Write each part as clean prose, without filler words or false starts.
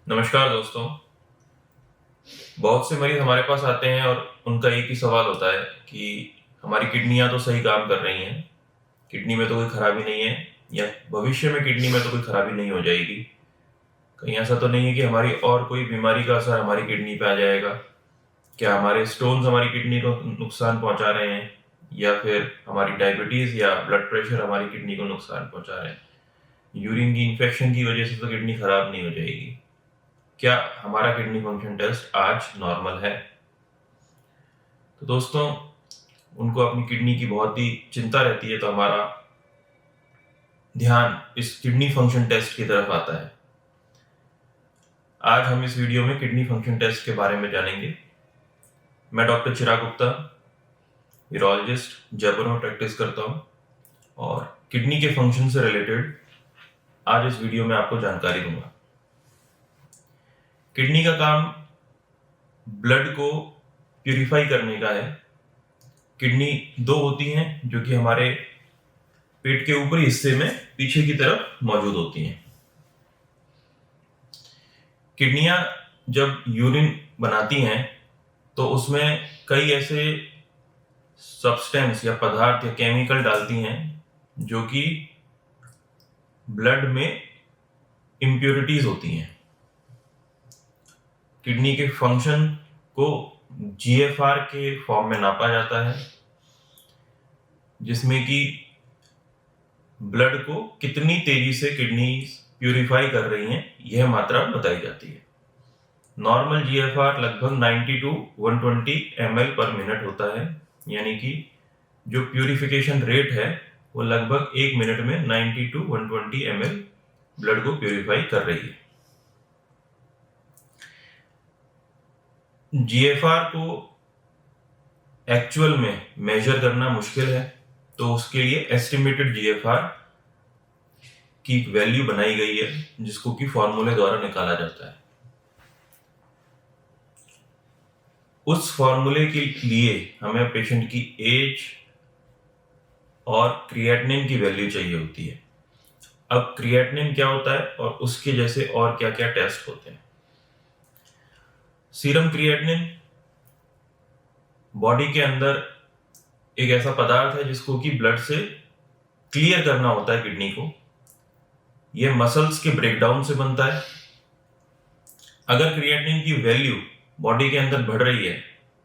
नमस्कार दोस्तों। बहुत से मरीज हमारे पास आते हैं और उनका एक ही सवाल होता है कि हमारी किडनियां तो सही काम कर रही हैं, किडनी में तो कोई खराबी नहीं है, या भविष्य में किडनी में तो कोई खराबी नहीं हो जाएगी। कहीं ऐसा तो नहीं है कि हमारी और कोई बीमारी का असर हमारी किडनी पे आ जाएगा? क्या हमारे स्टोन्स हमारी किडनी को नुकसान पहुंचा रहे हैं, या फिर हमारी डायबिटीज या ब्लड प्रेशर हमारी किडनी को नुकसान पहुंचा रहे हैं? यूरिन की इन्फेक्शन की वजह से तो किडनी खराब नहीं हो जाएगी। क्या हमारा किडनी फंक्शन टेस्ट आज नॉर्मल है? तो दोस्तों, उनको अपनी किडनी की बहुत ही चिंता रहती है, तो हमारा ध्यान इस किडनी फंक्शन टेस्ट की तरफ आता है। आज हम इस वीडियो में किडनी फंक्शन टेस्ट के बारे में जानेंगे। मैं डॉक्टर चिराग गुप्ता, यूरोलॉजिस्ट, जयपुर में प्रैक्टिस करता हूँ और किडनी के फंक्शन से रिलेटेड आज इस वीडियो में आपको जानकारी दूंगा। किडनी का काम ब्लड को प्यूरिफाई करने का है। किडनी दो होती हैं जो कि हमारे पेट के ऊपरी हिस्से में पीछे की तरफ मौजूद होती हैं। किडनियां जब यूरिन बनाती हैं तो उसमें कई ऐसे सब्सटेंस या पदार्थ या केमिकल डालती हैं जो कि ब्लड में इम्प्योरिटीज होती हैं। किडनी के फंक्शन को जीएफआर के फॉर्म में नापा जाता है, जिसमें कि ब्लड को कितनी तेजी से किडनी प्यूरिफाई कर रही हैं यह मात्रा बताई जाती है। नॉर्मल जीएफआर लगभग 90 टू 120 ml पर मिनट होता है, यानी कि जो प्यूरिफिकेशन रेट है वो लगभग 1 मिनट में 90 टू 120 ml ब्लड को प्यूरिफाई कर रही है। जीएफआर को एक्चुअल में मेजर करना मुश्किल है, तो उसके लिए एस्टिमेटेड जीएफआर की वैल्यू बनाई गई है, जिसको कि फॉर्मूले द्वारा निकाला जाता है। उस फॉर्मूले के लिए हमें पेशेंट की एज और क्रिएटिनिन की वैल्यू चाहिए होती है। अब क्रिएटिनिन क्या होता है और उसके जैसे और क्या क्या टेस्ट होते हैं। सीरम क्रिएटिनिन बॉडी के अंदर एक ऐसा पदार्थ है जिसको कि ब्लड से क्लियर करना होता है किडनी को। यह मसल्स के ब्रेकडाउन से बनता है। अगर क्रिएटिनिन की वैल्यू बॉडी के अंदर बढ़ रही है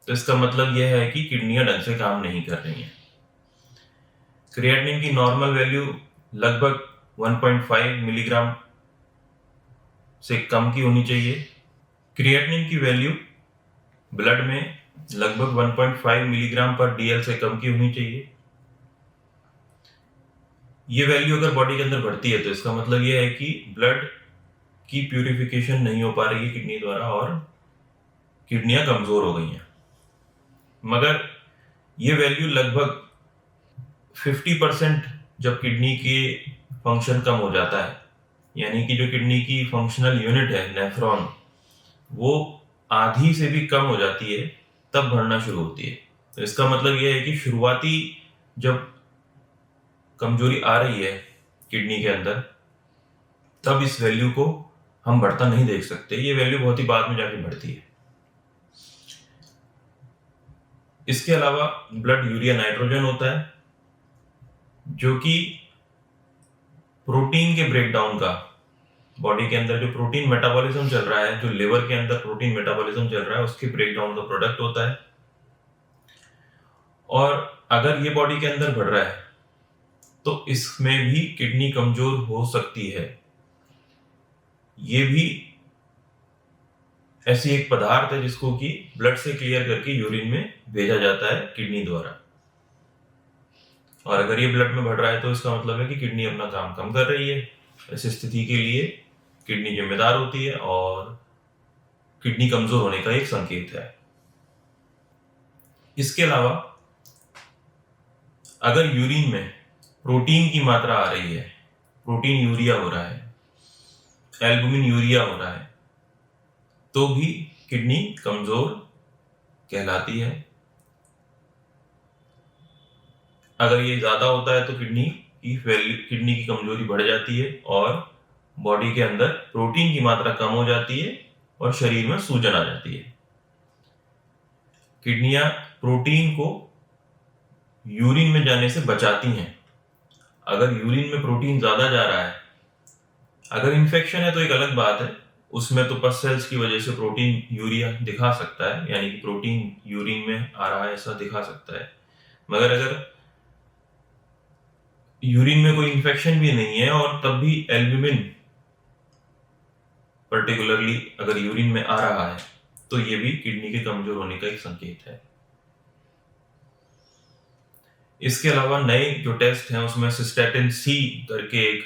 तो इसका मतलब यह है कि किडनियां ढंग से काम नहीं कर रही हैं। क्रिएटिनिन की नॉर्मल वैल्यू लगभग 1.5 मिलीग्राम से कम की होनी चाहिए। क्रिएटिनिन की वैल्यू ब्लड में लगभग 1.5 मिलीग्राम पर डीएल से कम की होनी चाहिए। ये वैल्यू अगर बॉडी के अंदर बढ़ती है तो इसका मतलब यह है कि ब्लड की प्यूरिफिकेशन नहीं हो पा रही है किडनी द्वारा और किडनियां कमजोर हो गई हैं। मगर ये वैल्यू लगभग 50% जब किडनी के फंक्शन कम हो जाता है, यानी कि जो किडनी की फंक्शनल यूनिट है नेफ्रॉन, वो आधी से भी कम हो जाती है, तब बढ़ना शुरू होती है। तो इसका मतलब यह है कि शुरुआती जब कमजोरी आ रही है किडनी के अंदर, तब इस वैल्यू को हम बढ़ता नहीं देख सकते। ये वैल्यू बहुत ही बाद में जाके बढ़ती है। इसके अलावा ब्लड यूरिया नाइट्रोजन होता है, जो कि प्रोटीन के ब्रेकडाउन का, बॉडी के अंदर जो प्रोटीन मेटाबॉलिज्म चल रहा है, जो लिवर के अंदर प्रोटीन मेटाबॉलिज्म चल रहा है, उसके ब्रेकडाउन का प्रोडक्ट होता है। और अगर ये बॉडी के अंदर बढ़ रहा है तो इसमें भी किडनी कमजोर हो सकती है। ये भी ऐसी एक पदार्थ है जिसको कि ब्लड से क्लियर करके यूरिन में भेजा जाता है किडनी द्वारा। और अगर ये ब्लड में बढ़ रहा है तो इसका मतलब है कि किडनी अपना काम कम कर रही है। इस स्थिति के लिए किडनी जिम्मेदार होती है और किडनी कमजोर होने का एक संकेत है। इसके अलावा अगर यूरिन में प्रोटीन की मात्रा आ रही है, प्रोटीन यूरिया हो रहा है, एल्बुमिन यूरिया हो रहा है, तो भी किडनी कमजोर कहलाती है। अगर ये ज्यादा होता है तो किडनी की कमजोरी बढ़ जाती है और बॉडी के अंदर प्रोटीन की मात्रा कम हो जाती है और शरीर में सूजन आ जाती है। किडनियां प्रोटीन को यूरिन में जाने से बचाती हैं। अगर यूरिन में प्रोटीन ज्यादा जा रहा है, अगर इन्फेक्शन है तो एक अलग बात है, उसमें तो पस सेल्स की वजह से प्रोटीन यूरिया दिखा सकता है, यानी कि प्रोटीन यूरिन में आ रहा है ऐसा दिखा सकता है। मगर अगर यूरिन में कोई इन्फेक्शन भी नहीं है और तब भी एल्ब्यूमिन पर्टिकुलरली अगर यूरिन में आ रहा है, तो ये भी किडनी के कमजोर होने का एक संकेत है। इसके अलावा नए जो टेस्ट हैं उसमें सिस्टेटिन सी करके एक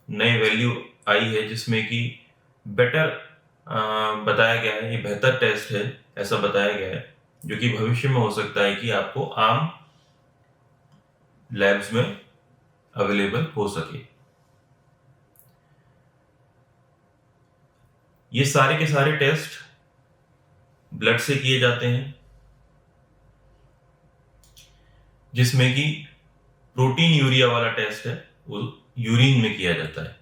नई वैल्यू आई है, जिसमें कि बेटर बताया गया है, ये बेहतर टेस्ट है ऐसा बताया गया है, जो कि भविष्य में हो सकता है कि आपको आम लैब्स में अवेलेबल हो सके। ये सारे के सारे टेस्ट ब्लड से किए जाते हैं, जिसमें कि प्रोटीन यूरिया वाला टेस्ट है वो यूरिन में किया जाता है।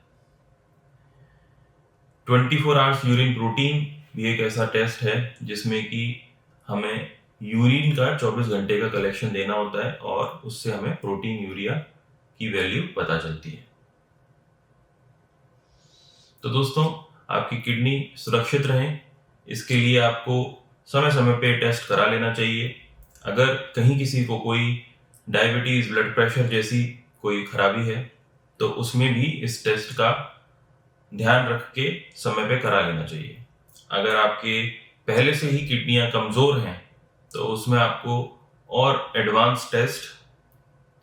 24 आवर्स यूरिन प्रोटीन भी एक ऐसा टेस्ट है जिसमें कि हमें यूरिन का 24 घंटे का कलेक्शन देना होता है और उससे हमें प्रोटीन यूरिया की वैल्यू पता चलती है। तो दोस्तों, आपकी किडनी सुरक्षित रहें, इसके लिए आपको समय समय पे टेस्ट करा लेना चाहिए। अगर कहीं किसी को कोई डायबिटीज, ब्लड प्रेशर जैसी कोई खराबी है तो उसमें भी इस टेस्ट का ध्यान रख के समय पे करा लेना चाहिए। अगर आपके पहले से ही किडनियां कमजोर हैं तो उसमें आपको और एडवांस टेस्ट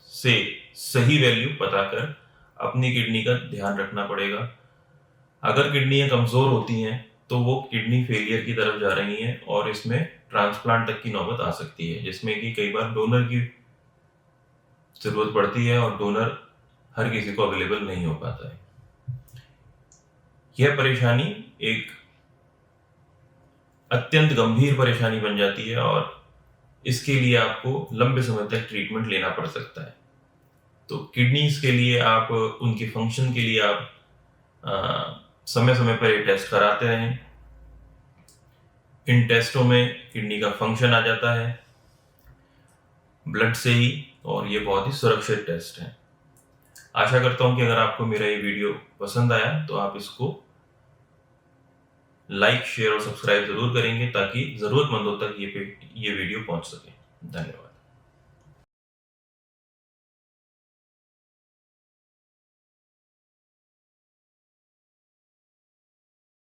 से सही वैल्यू पता कर अपनी किडनी का ध्यान रखना पड़ेगा। अगर किडनियां कमजोर होती हैं तो वो किडनी फेलियर की तरफ जा रही हैं और इसमें ट्रांसप्लांट तक की नौबत आ सकती है, जिसमें कि कई बार डोनर की जरूरत पड़ती है और डोनर हर किसी को अवेलेबल नहीं हो पाता है। यह परेशानी एक अत्यंत गंभीर परेशानी बन जाती है और इसके लिए आपको लंबे समय तक ट्रीटमेंट लेना पड़ सकता है। तो किडनीज के लिए आप उनके फंक्शन के लिए आप समय समय पर ये टेस्ट कराते रहें। इन टेस्टों में किडनी का फंक्शन आ जाता है ब्लड से ही, और ये बहुत ही सुरक्षित टेस्ट है। आशा करता हूं कि अगर आपको मेरा ये वीडियो पसंद आया तो आप इसको लाइक, शेयर और सब्सक्राइब जरूर करेंगे ताकि जरूरतमंदों तक ये वीडियो पहुंच सके। धन्यवाद।